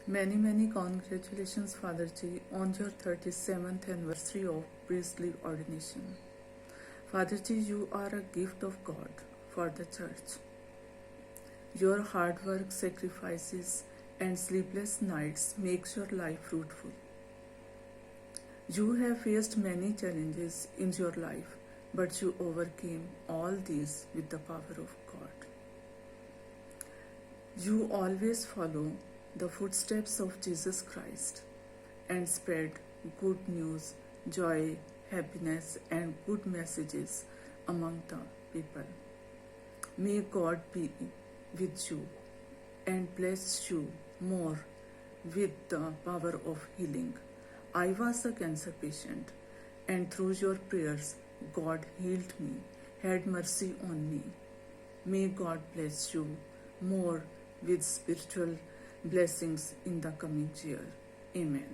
Many congratulations, Father Ji, on your 37th anniversary of priestly ordination. Father Ji, you are a gift of God for the Church. Your hard work, sacrifices, and sleepless nights makes your life fruitful. You have faced many challenges in your life, but you overcame all these with the power of God. You always follow the footsteps of Jesus Christ and spread good news, joy, happiness, and good messages among the people. May God be with you and bless you more with the power of healing. I was a cancer patient, and through your prayers, God healed me, had mercy on me. May God bless you more with spiritual blessings in the coming year. Amen.